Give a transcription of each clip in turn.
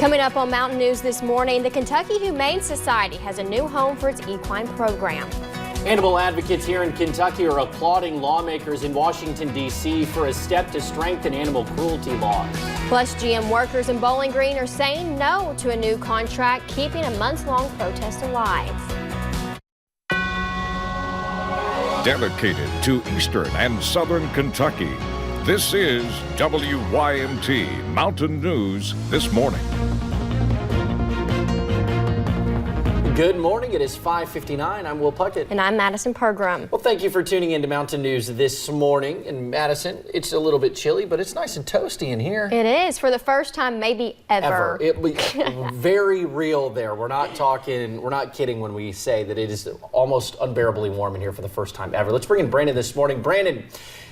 Coming up on Mountain News this morning, the Kentucky Humane Society has a new home for its equine program. Animal advocates here in Kentucky are applauding lawmakers in Washington, D.C. for a step to strengthen animal cruelty laws. Plus, GM workers in Bowling Green are saying no to a new contract, keeping a months-long protest alive. Dedicated to Eastern and Southern Kentucky, this is WYMT Mountain News This Morning. Good morning. It is 5:59. I'm Will Puckett. And I'm Madison Pergram. Well, thank you for tuning in to Mountain News this morning. In Madison, it's a little bit chilly, but it's nice and toasty in here. It is, for the first time maybe ever. It was very real there. We're not kidding when we say that it is almost unbearably warm in here for the first time ever. Let's bring in Brandon this morning. Brandon,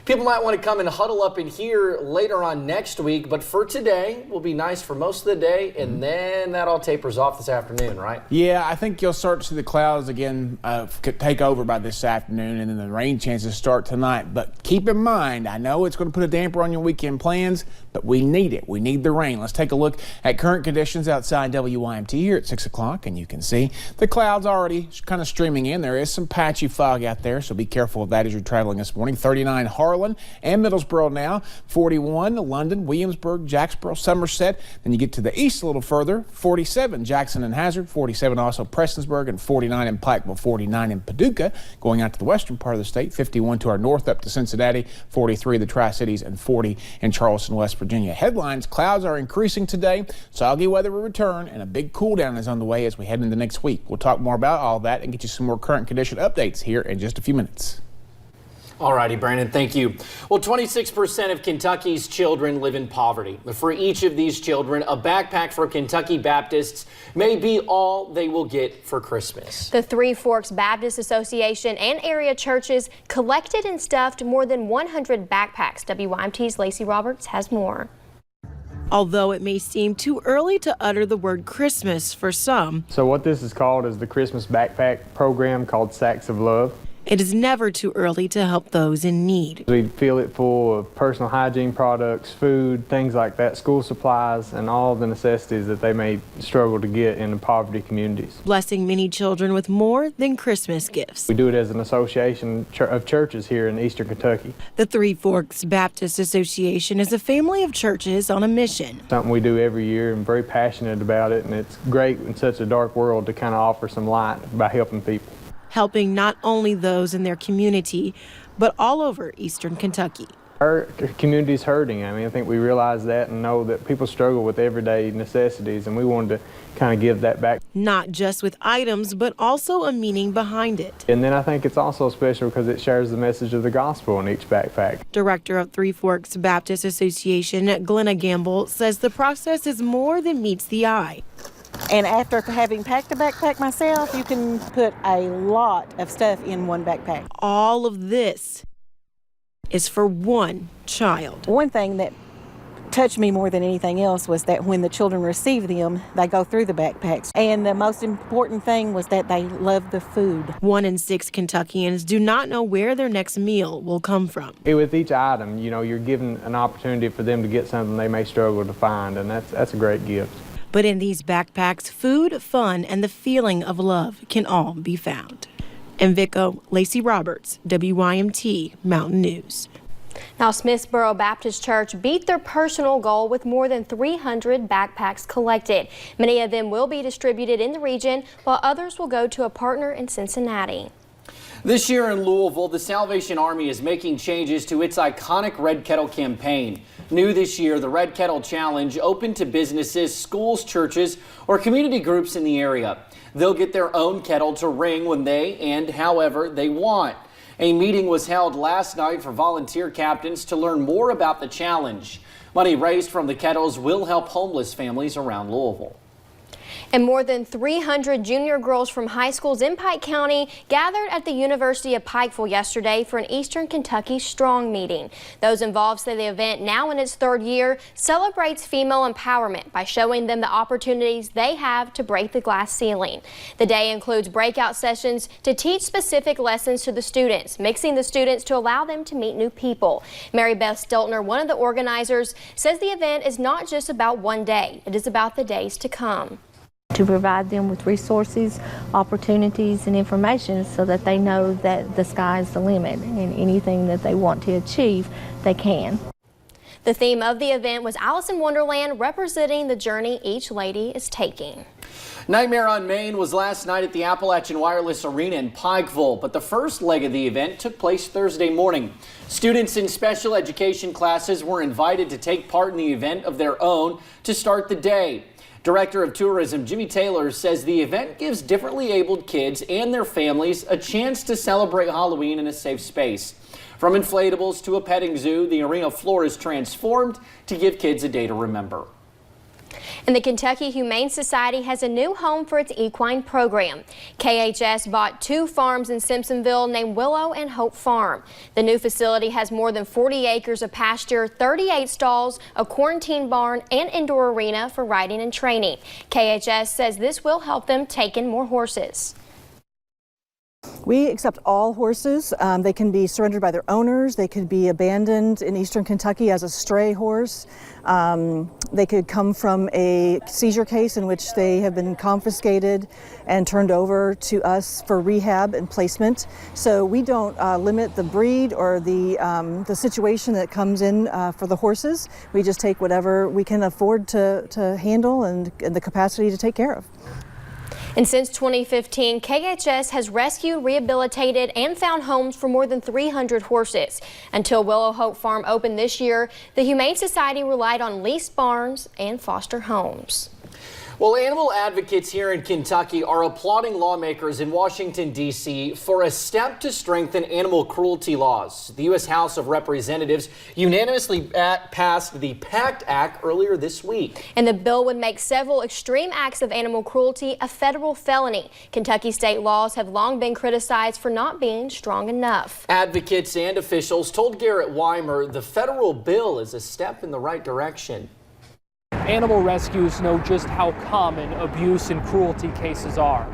people might want to come and huddle up in here later on next week, but for today, will be nice for most of the day, and then that all tapers off this afternoon, right? Yeah, I think you'll start to see the clouds again take over by this afternoon, and then the rain chances start tonight. But keep in mind, I know it's going to put a damper on your weekend plans, but we need it. We need the rain. Let's take a look at current conditions outside WYMT here at 6 o'clock, and you can see the clouds already kind of streaming in. There is some patchy fog out there, so be careful of that as you're traveling this morning. 39 Harlan and Middlesboro now, 41 London, Williamsburg, Jacksboro, Somerset. Then you get to the east a little further, 47 Jackson and Hazard, 47 also Prestonsburg, and 49 in Pikeville, 49 in Paducah. Going out to the western part of the state, 51 to our north up to Cincinnati, 43 the Tri-Cities, and 40 in Charleston, West Virginia. Headlines: clouds are increasing today, soggy weather will return, and a big cool down is on the way as we head into next week. We'll talk more about all that and get you some more current condition updates here in just a few minutes. All righty, Brandon, thank you. Well, 26% of Kentucky's children live in poverty. For each of these children, a backpack for Kentucky Baptists may be all they will get for Christmas. The Three Forks Baptist Association and area churches collected and stuffed more than 100 backpacks. WYMT's Lacey Roberts has more. Although it may seem too early to utter the word Christmas for some. So what this is called is the Christmas backpack program called Sacks of Love. It is never too early to help those in need. We fill it full of personal hygiene products, food, things like that, school supplies, and all the necessities that they may struggle to get in the poverty communities. Blessing many children with more than Christmas gifts. We do it as an association of churches here in Eastern Kentucky. The Three Forks Baptist Association is a family of churches on a mission. Something we do every year and very passionate about it, and it's great in such a dark world to kind of offer some light by helping people. Helping not only those in their community, but all over Eastern Kentucky. Our community's hurting. I think we realize that and know that people struggle with everyday necessities, and we wanted to kind of give that back. Not just with items, but also a meaning behind it. And then I think it's also special because it shares the message of the gospel in each backpack. Director of Three Forks Baptist Association, Glenna Gamble, says the process is more than meets the eye. And after having packed a backpack myself, you can put a lot of stuff in one backpack. All of this is for one child. One thing that touched me more than anything else was that when the children receive them, they go through the backpacks. And the most important thing was that they love the food. 1 in 6 Kentuckians do not know where their next meal will come from. With each item, you're given an opportunity for them to get something they may struggle to find, and that's a great gift. But in these backpacks, food, fun, and the feeling of love can all be found. In Vico, Lacey Roberts, WYMT Mountain News. Now, Smithsboro Baptist Church beat their personal goal with more than 300 backpacks collected. Many of them will be distributed in the region, while others will go to a partner in Cincinnati. This year in Louisville, the Salvation Army is making changes to its iconic Red Kettle campaign. New this year, the Red Kettle Challenge open to businesses, schools, churches, or community groups in the area. They'll get their own kettle to ring when they and however they want. A meeting was held last night for volunteer captains to learn more about the challenge. Money raised from the kettles will help homeless families around Louisville. And more than 300 junior girls from high schools in Pike County gathered at the University of Pikeville yesterday for an Eastern Kentucky Strong meeting. Those involved say the event, now in its third year, celebrates female empowerment by showing them the opportunities they have to break the glass ceiling. The day includes breakout sessions to teach specific lessons to the students, mixing the students to allow them to meet new people. Mary Beth Steltner, one of the organizers, says the event is not just about one day, it is about the days to come. To provide them with resources, opportunities, and information so that they know that the sky is the limit and anything that they want to achieve, they can. The theme of the event was Alice in Wonderland, representing the journey each lady is taking. Nightmare on Main was last night at the Appalachian Wireless Arena in Pikeville, but the first leg of the event took place Thursday morning. Students in special education classes were invited to take part in the event of their own to start the day. Director of Tourism Jimmy Taylor says the event gives differently abled kids and their families a chance to celebrate Halloween in a safe space. From inflatables to a petting zoo, the arena floor is transformed to give kids a day to remember. And the Kentucky Humane Society has a new home for its equine program. KHS bought 2 farms in Simpsonville named Willow and Hope Farm. The new facility has more than 40 acres of pasture, 38 stalls, a quarantine barn, and indoor arena for riding and training. KHS says this will help them take in more horses. We accept all horses. They can be surrendered by their owners. They could be abandoned in Eastern Kentucky as a stray horse. They could come from a seizure case in which they have been confiscated and turned over to us for rehab and placement. So we don't limit the breed or the situation that comes in for the horses. We just take whatever we can afford to handle and the capacity to take care of. And since 2015, KHS has rescued, rehabilitated, and found homes for more than 300 horses. Until Willow Hope Farm opened this year, the Humane Society relied on leased barns and foster homes. Well, animal advocates here in Kentucky are applauding lawmakers in Washington, D.C. for a step to strengthen animal cruelty laws. The U.S. House of Representatives unanimously passed the PACT Act earlier this week. And the bill would make several extreme acts of animal cruelty a federal felony. Kentucky state laws have long been criticized for not being strong enough. Advocates and officials told Garrett Weimer the federal bill is a step in the right direction. Animal rescues know just how common abuse and cruelty cases are.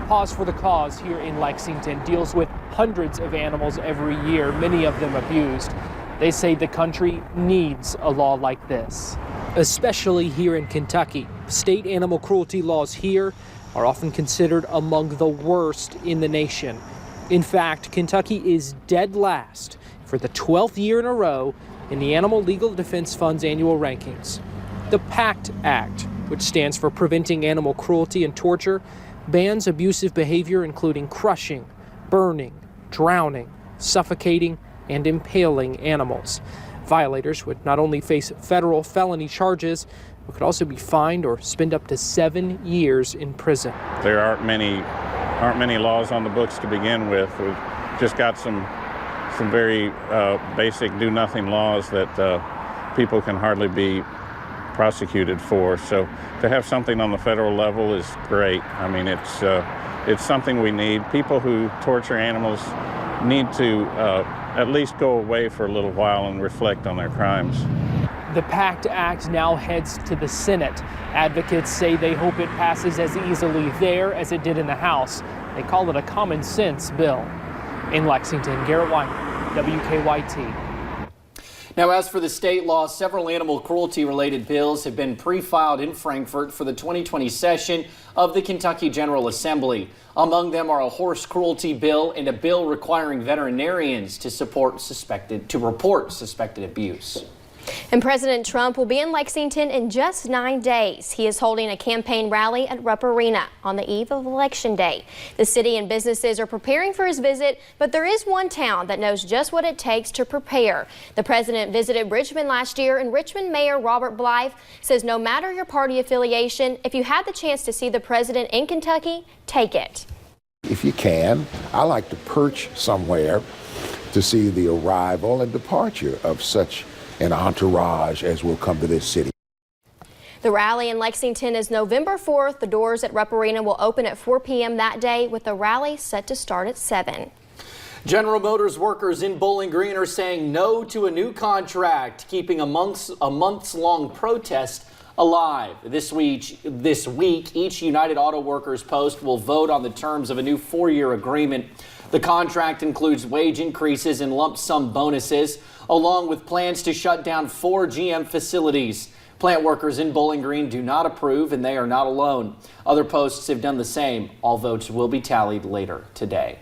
Pause for the Cause here in Lexington deals with hundreds of animals every year, many of them abused. They say the country needs a law like this. Especially here in Kentucky. State animal cruelty laws here are often considered among the worst in the nation. In fact, Kentucky is dead last for the 12th year in a row in the Animal Legal Defense Fund's annual rankings. The PACT Act, which stands for Preventing Animal Cruelty and Torture, bans abusive behavior including crushing, burning, drowning, suffocating, and impaling animals. Violators would not only face federal felony charges, but could also be fined or spend up to 7 years in prison. There aren't many laws on the books to begin with. We've just got some very basic do-nothing laws that people can hardly be prosecuted for. So to have something on the federal level is great. I mean, it's something we need. People who torture animals need to at least go away for a little while and reflect on their crimes. The PACT Act now heads to the Senate. Advocates say they hope it passes as easily there as it did in the House. They call it a common sense bill. In Lexington, Garrett Weimer, WKYT. Now, as for the state law, several animal cruelty-related bills have been pre-filed in Frankfort for the 2020 session of the Kentucky General Assembly. Among them are a horse cruelty bill and a bill requiring veterinarians to report suspected abuse. And President Trump will be in Lexington in just 9 days. He is holding a campaign rally at Rupp Arena on the eve of Election Day. The city and businesses are preparing for his visit, but there is one town that knows just what it takes to prepare. The president visited Richmond last year, and Richmond Mayor Robert Blythe says no matter your party affiliation, if you had the chance to see the president in Kentucky, take it. If you can, I like to perch somewhere to see the arrival and departure of such an entourage as will come to this city. The rally in Lexington is November 4th. The doors at Rupp Arena will open at 4 p.m. that day, with the rally set to start at 7. General Motors workers in Bowling Green are saying no to a new contract, keeping a months-long protest alive. This week, each United Auto Workers post will vote on the terms of a new 4-year agreement. The contract includes wage increases and lump sum bonuses, along with plans to shut down 4 GM facilities. Plant workers in Bowling Green do not approve, and they are not alone. Other posts have done the same. All votes will be tallied later today.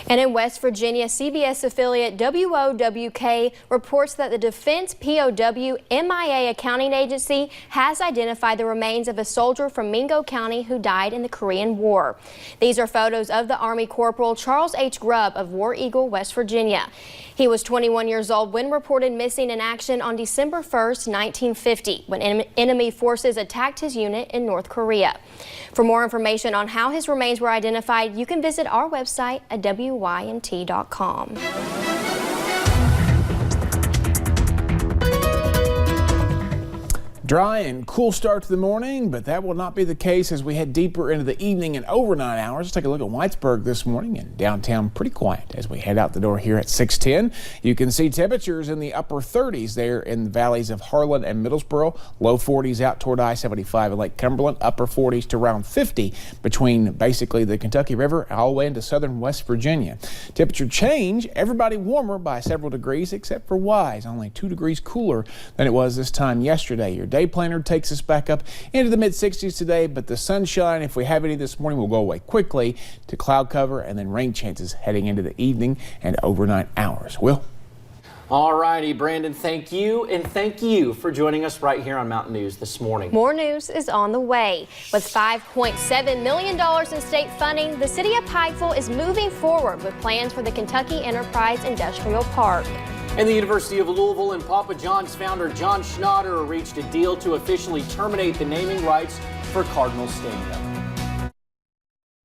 And in West Virginia, CBS affiliate WOWK reports that the Defense POW MIA Accounting Agency has identified the remains of a soldier from Mingo County who died in the Korean War. These are photos of the Army Corporal Charles H. Grubb of War Eagle, West Virginia. He was 21 years old when reported missing in action on December 1st, 1950, when enemy forces attacked his unit in North Korea. For more information on how his remains were identified, you can visit our website at WYMT.com. Dry and cool start to the morning, but that will not be the case as we head deeper into the evening and overnight hours. Let's take a look at Whitesburg this morning, and downtown pretty quiet as we head out the door here at 610. You can see temperatures in the upper 30s there in the valleys of Harlan and Middlesboro, low 40s out toward I-75 and Lake Cumberland, upper 40s to around 50 between basically the Kentucky River all the way into southern West Virginia. Temperature change, everybody warmer by several degrees except for Wise, only 2 degrees cooler than it was this time yesterday. Your day planner takes us back up into the mid-60s today, but the sunshine, if we have any this morning, will go away quickly to cloud cover and then rain chances heading into the evening and overnight hours. Will? All righty, Brandon, thank you, and thank you for joining us right here on Mountain News this morning. More news is on the way. With $5.7 million in state funding, the city of Pikeville is moving forward with plans for the Kentucky Enterprise Industrial Park. And the University of Louisville and Papa John's founder John Schnatter reached a deal to officially terminate the naming rights for Cardinal Stadium.